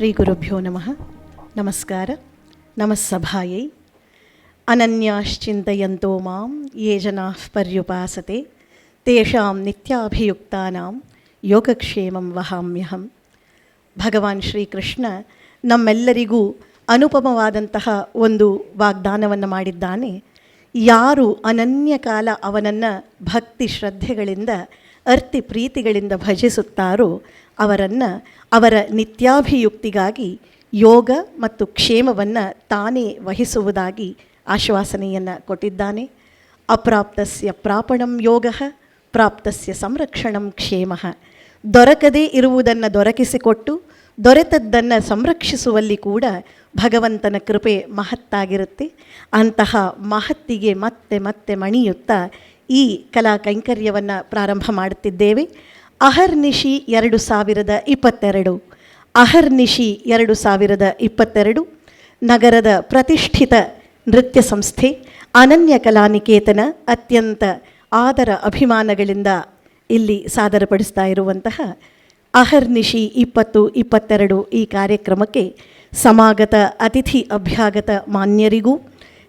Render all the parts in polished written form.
ಶ್ರೀ ಗುರುಭ್ಯೋ ನಮಃ. ನಮಸ್ಕಾರ. ನಮಸ್ಸಭಾಯೈ. ಅನನ್ಯಾಶ್ಚಿಂತಯಂತೋ ಮಾಂ ಯೇ ಜನಾಃ ಪರ್ಯುಪಾಸತೆ ತೇಷಾಂ ನಿತ್ಯಾಭಿಯುಕ್ತಾನಾಂ ಯೋಗಕ್ಷೇಮಂ ವಹಾಮ್ಯಹಂ. ಭಗವಾನ್ ಶ್ರೀಕೃಷ್ಣ ನಮ್ಮೆಲ್ಲರಿಗೂ ಅನುಪಮವಾದಂತಹ ಒಂದು ವಾಗ್ದಾನವನ್ನು ಮಾಡಿದ್ದಾನೆ. ಯಾರು ಅನನ್ಯ ಕಾಲ ಅವನನ್ನು ಭಕ್ತಿ ಶ್ರದ್ಧೆಗಳಿಂದ ಅರ್ತಿ ಪ್ರೀತಿಗಳಿಂದ ಭಜಿಸುತ್ತಾರೋ ಅವರನ್ನು ಅವರ ನಿತ್ಯಾಭಿಯುಕ್ತಿಗಾಗಿ ಯೋಗ ಮತ್ತು ಕ್ಷೇಮವನ್ನು ತಾನೇ ವಹಿಸುವುದಾಗಿ ಆಶ್ವಾಸನೆಯನ್ನು ಕೊಟ್ಟಿದ್ದಾನೆ. ಅಪ್ರಾಪ್ತಸ್ಯ ಪ್ರಾಪಣಂ ಯೋಗ, ಪ್ರಾಪ್ತಸ್ಯ ಸಂರಕ್ಷಣಂ ಕ್ಷೇಮ. ದೊರಕದೇ ಇರುವುದನ್ನು ದೊರಕಿಸಿಕೊಟ್ಟು ದೊರೆತದ್ದನ್ನು ಸಂರಕ್ಷಿಸುವಲ್ಲಿ ಕೂಡ ಭಗವಂತನ ಕೃಪೆ ಮಹತ್ತಾಗಿರುತ್ತೆ. ಅಂತಹ ಮಹತ್ತಿಗೆ ಮತ್ತೆ ಮತ್ತೆ ಮಣಿಯುತ್ತಾ ಈ ಕಲಾ ಕೈಂಕರ್ಯವನ್ನು ಪ್ರಾರಂಭ ಮಾಡುತ್ತಿದ್ದೇವೆ. ಅಹರ್ನಿಶಿ 2022 ಅಹರ್ನಿಶಿ 2022 ನಗರದ ಪ್ರತಿಷ್ಠಿತ ನೃತ್ಯ ಸಂಸ್ಥೆ ಅನನ್ಯ ಕಲಾನಿಕೇತನ ಅತ್ಯಂತ ಆದರ ಅಭಿಮಾನಗಳಿಂದ ಇಲ್ಲಿ ಸಾದರಪಡಿಸ್ತಾ ಇರುವಂತಹ ಅಹರ್ನಿಶಿ 2022 ಈ ಕಾರ್ಯಕ್ರಮಕ್ಕೆ ಸಮಾಗತ ಅತಿಥಿ ಅಭ್ಯಾಗತ ಮಾನ್ಯರಿಗೂ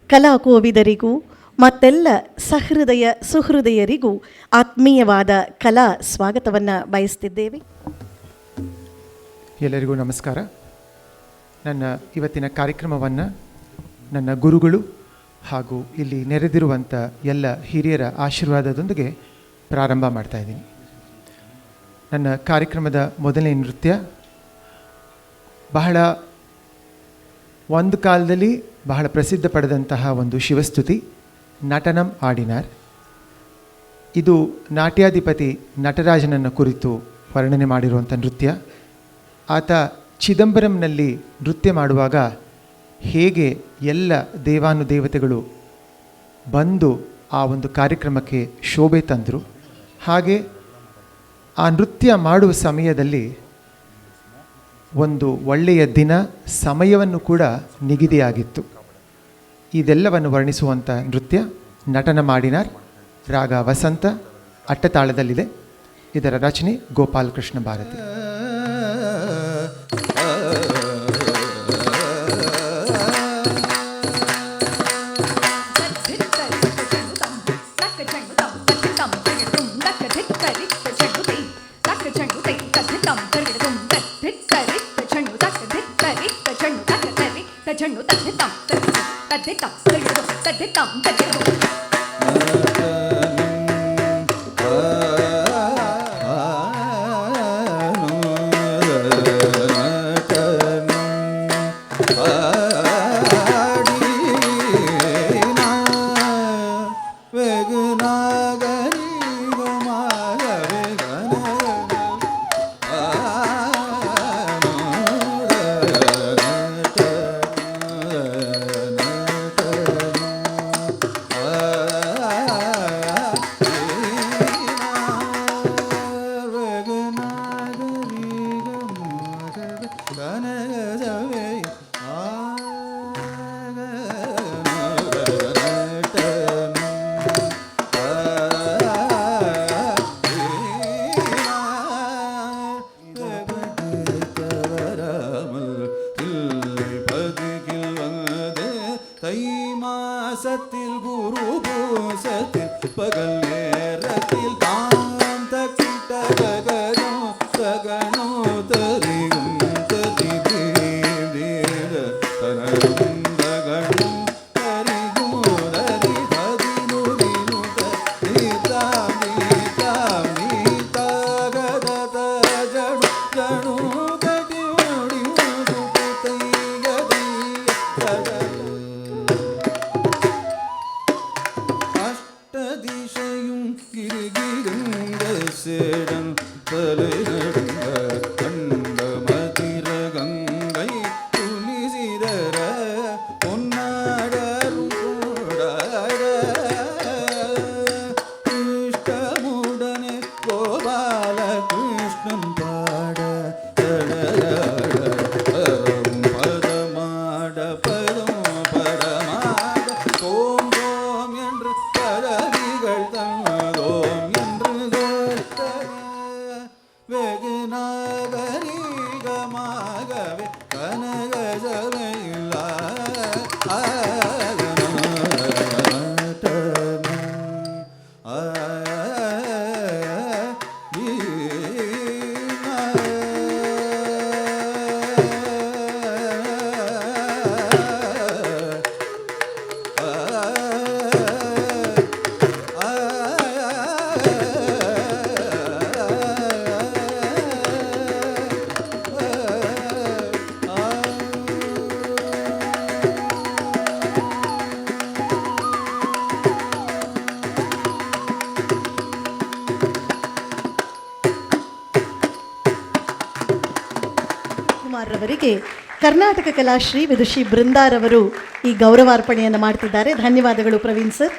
ಕಲಾಕೋವಿದರಿಗೂ ಮತ್ತೆಲ್ಲ ಸಹೃದಯ ಸುಹೃದಯರಿಗೂ ಆತ್ಮೀಯವಾದ ಕಲಾ ಸ್ವಾಗತವನ್ನು ಬಯಸ್ತಿದ್ದೇವೆ. ಎಲ್ಲರಿಗೂ ನಮಸ್ಕಾರ. ನನ್ನ ಇವತ್ತಿನ ಕಾರ್ಯಕ್ರಮವನ್ನು ನನ್ನ ಗುರುಗಳು ಹಾಗೂ ಇಲ್ಲಿ ನೆರೆದಿರುವಂಥ ಎಲ್ಲ ಹಿರಿಯರ ಆಶೀರ್ವಾದದೊಂದಿಗೆ ಪ್ರಾರಂಭ ಮಾಡ್ತಾಯಿದ್ದೀನಿ. ನನ್ನ ಕಾರ್ಯಕ್ರಮದ ಮೊದಲನೇ ನೃತ್ಯ ಒಂದು ಕಾಲದಲ್ಲಿ ಬಹಳ ಪ್ರಸಿದ್ಧ ಪಡೆದಂತಹ ಒಂದು ಶಿವಸ್ತುತಿ ನಟನಂ ಆಡಿನಾರ್. ಇದು ನಾಟ್ಯಾಧಿಪತಿ ನಟರಾಜನನ್ನು ಕುರಿತು ವರ್ಣನೆ ಮಾಡಿರುವಂಥ ನೃತ್ಯ. ಆತ ಚಿದಂಬರಂನಲ್ಲಿ ನೃತ್ಯ ಮಾಡುವಾಗ ಹೇಗೆ ಎಲ್ಲ ದೇವಾನುದೇವತೆಗಳು ಬಂದು ಆ ಒಂದು ಕಾರ್ಯಕ್ರಮಕ್ಕೆ ಶೋಭೆ ತಂದರು, ಹಾಗೆ ಆ ನೃತ್ಯ ಮಾಡುವ ಸಮಯದಲ್ಲಿ ಒಂದು ಒಳ್ಳೆಯ ದಿನ ಸಮಯವನ್ನು ಕೂಡ ನಿಗದಿಯಾಗಿತ್ತು. ಇದೆಲ್ಲವನ್ನು ವರ್ಣಿಸುವಂಥ ನೃತ್ಯ ನಟನ ಮಾಡಿನಾರ್. ರಾಗ ವಸಂತ, ಅಟ್ಟತಾಳದಲ್ಲಿದೆ. ಇದರ ರಚನೆ ಗೋಪಾಲಕೃಷ್ಣ ಭಾರತಿ. வேக ಶಿವಕುಮಾರ್ ರವರಿಗೆ ಕರ್ನಾಟಕ ಕಲಾಶ್ರೀ ವಿದುಷಿ ಬೃಂದಾರವರು ಈ ಗೌರವಾರ್ಪಣೆಯನ್ನು ಮಾಡ್ತಿದ್ದಾರೆ. ಧನ್ಯವಾದಗಳು ಪ್ರವೀಣ್ ಸರ್.